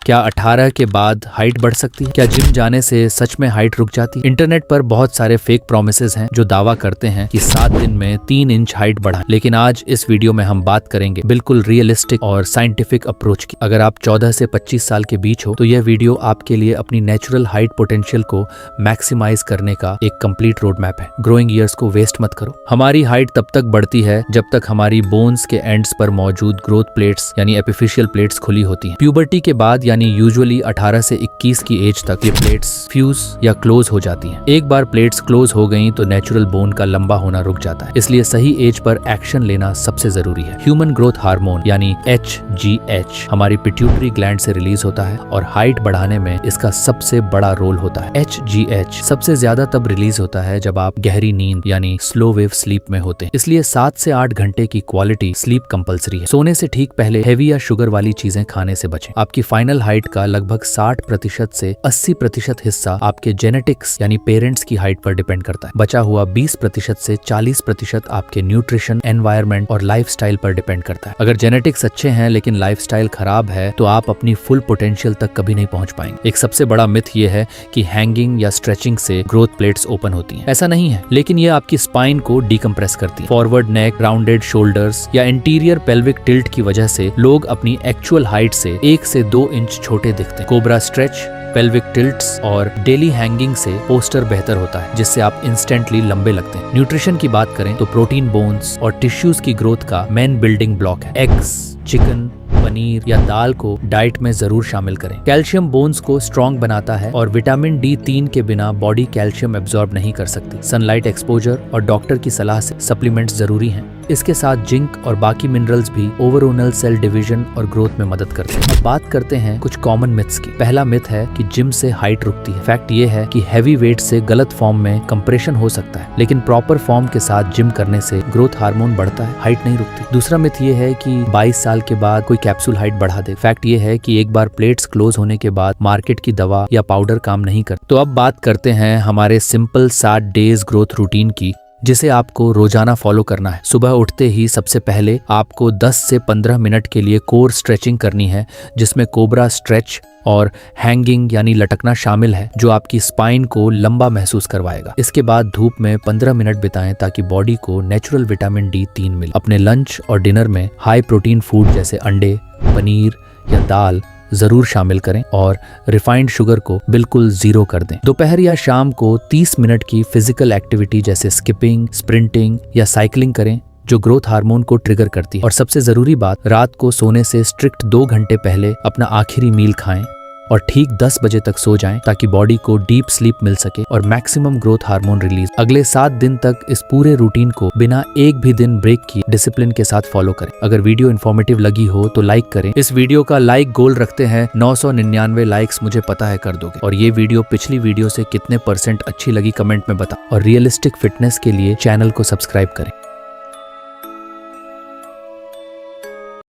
क्या 18 के बाद हाइट बढ़ सकती है? क्या जिम जाने से सच में हाइट रुक जाती है? इंटरनेट पर बहुत सारे फेक प्रोमिसेस हैं जो दावा करते हैं कि 7 दिन में 3 इंच हाइट बढ़ा, लेकिन आज इस वीडियो में हम बात करेंगे बिल्कुल रियलिस्टिक और साइंटिफिक अप्रोच की। अगर आप 14 से 25 साल के बीच हो तो यह वीडियो आपके लिए अपनी नेचुरल हाइट पोटेंशियल को मैक्सिमाइज करने का एक कंप्लीट रोड मैप है। ग्रोइंग ईयर्स को वेस्ट मत करो। हमारी हाइट तब तक बढ़ती है जब तक हमारी बोन्स के एंड्स पर मौजूद ग्रोथ प्लेट्स यानी एपिफिशियल प्लेट्स खुली होती हैं। प्यूबर्टी के बाद यानी यूजुअली 18 से 21 की एज तक ये प्लेट्स फ्यूज या क्लोज हो जाती हैं। एक बार प्लेट्स क्लोज हो गई तो नेचुरल बोन का लंबा होना रुक जाता है, इसलिए सही एज पर एक्शन लेना सबसे जरूरी है। ह्यूमन ग्रोथ हार्मोन यानी HGH हमारी पिट्यूटरी ग्लैंड से रिलीज होता है और हाइट बढ़ाने में इसका सबसे बड़ा रोल होता है। HGH सबसे ज्यादा तब रिलीज होता है जब आप गहरी नींद यानी स्लो वेव स्लीप में होते हैं, इसलिए 7 से 8 घंटे की क्वालिटी स्लीप कंपलसरी है। सोने से ठीक पहले हेवी या शुगर वाली चीजें खाने से बचें। आपकी फाइनल हाइट का लगभग 60% से 80% हिस्सा आपके जेनेटिक्स यानी पेरेंट्स की हाइट पर डिपेंड करता है। बचा हुआ 20% से 40% आपके न्यूट्रिशन, एनवायरनमेंट और लाइफस्टाइल पर डिपेंड करता है। अगर जेनेटिक्स अच्छे हैं लेकिन लाइफस्टाइल खराब है तो आप अपनी फुल पोटेंशियल तक कभी नहीं पहुंच पाएंगे। एक सबसे बड़ा मिथ ये है कि हैंगिंग या स्ट्रेचिंग से ग्रोथ प्लेट्स ओपन होती हैं। ऐसा नहीं है, लेकिन ये आपकी स्पाइन को डीकंप्रेस करती है। फॉरवर्ड नेक, राउंडेड शोल्डर्स या इंटीरियर पेल्विक टिल्ट की वजह से लोग अपनी एक्चुअल हाइट से 1 से 2 इंच छोटे दिखते हैं। कोबरा स्ट्रेच, पेल्विक टिल्ट्स और डेली हैंगिंग से पोस्टर बेहतर होता है, जिससे आप इंस्टेंटली लंबे लगते हैं। न्यूट्रिशन की बात करें तो प्रोटीन बोन्स और टिश्यूज की ग्रोथ का मेन बिल्डिंग ब्लॉक है। एग्स, चिकन, पनीर या दाल को डाइट में जरूर शामिल करें। कैल्शियम बोन्स को स्ट्रॉन्ग बनाता है और विटामिन D3 के बिना बॉडी कैल्शियम एब्जॉर्ब नहीं कर सकती। सनलाइट एक्सपोजर और डॉक्टर की सलाह से सप्लीमेंट्स जरूरी हैं। इसके साथ जिंक और बाकी मिनरल्स भी ओवरऑल सेल डिवीजन और ग्रोथ में मदद करते हैं। अब बात करते हैं कुछ कॉमन मिथ्स की। पहला मिथ है कि जिम से हाइट रुकती है। फैक्ट ये है कि हैवी वेट से गलत फॉर्म में कंप्रेशन हो सकता है, लेकिन प्रॉपर फॉर्म के साथ जिम करने से ग्रोथ हार्मोन बढ़ता है, हाइट नहीं रुकती। दूसरा मिथ ये है कि 22 साल के बाद कोई कैप्सूल हाइट बढ़ा दे। फैक्ट ये है कि एक बार प्लेट्स क्लोज होने के बाद मार्केट की दवा या पाउडर काम नहीं करती। तो अब बात करते हैं हमारे सिंपल 7 डेज ग्रोथ रूटीन की, जिसे आपको रोजाना फॉलो करना है। सुबह उठते ही सबसे पहले आपको 10 से 15 मिनट के लिए कोर स्ट्रेचिंग करनी है, जिसमें कोबरा स्ट्रेच और हैंगिंग यानी लटकना शामिल है, जो आपकी स्पाइन को लंबा महसूस करवाएगा। इसके बाद धूप में 15 मिनट बिताएं ताकि बॉडी को नेचुरल विटामिन D3 मिले। अपने लंच और डिनर में हाई प्रोटीन फूड जैसे अंडे, पनीर या दाल जरूर शामिल करें और रिफाइंड शुगर को बिल्कुल 0 कर दें। दोपहर या शाम को 30 मिनट की फिजिकल एक्टिविटी जैसे स्किपिंग, स्प्रिंटिंग या साइकिलिंग करें, जो ग्रोथ हार्मोन को ट्रिगर करती है। और सबसे जरूरी बात, रात को सोने से स्ट्रिक्ट 2 घंटे पहले अपना आखिरी मील खाएं और ठीक 10 बजे तक सो जाएं ताकि बॉडी को डीप स्लीप मिल सके और मैक्सिमम ग्रोथ हार्मोन रिलीज। अगले 7 दिन तक इस पूरे रूटीन को बिना एक भी दिन ब्रेक किए डिसिप्लिन के साथ फॉलो करें। अगर वीडियो इन्फॉर्मेटिव लगी हो तो लाइक करें। इस वीडियो का लाइक गोल रखते हैं 999 लाइक्स, मुझे पता है कर दोगे। और ये वीडियो पिछली वीडियो से कितने % अच्छी लगी कमेंट में बताओ। और रियलिस्टिक फिटनेस के लिए चैनल को सब्सक्राइब करें।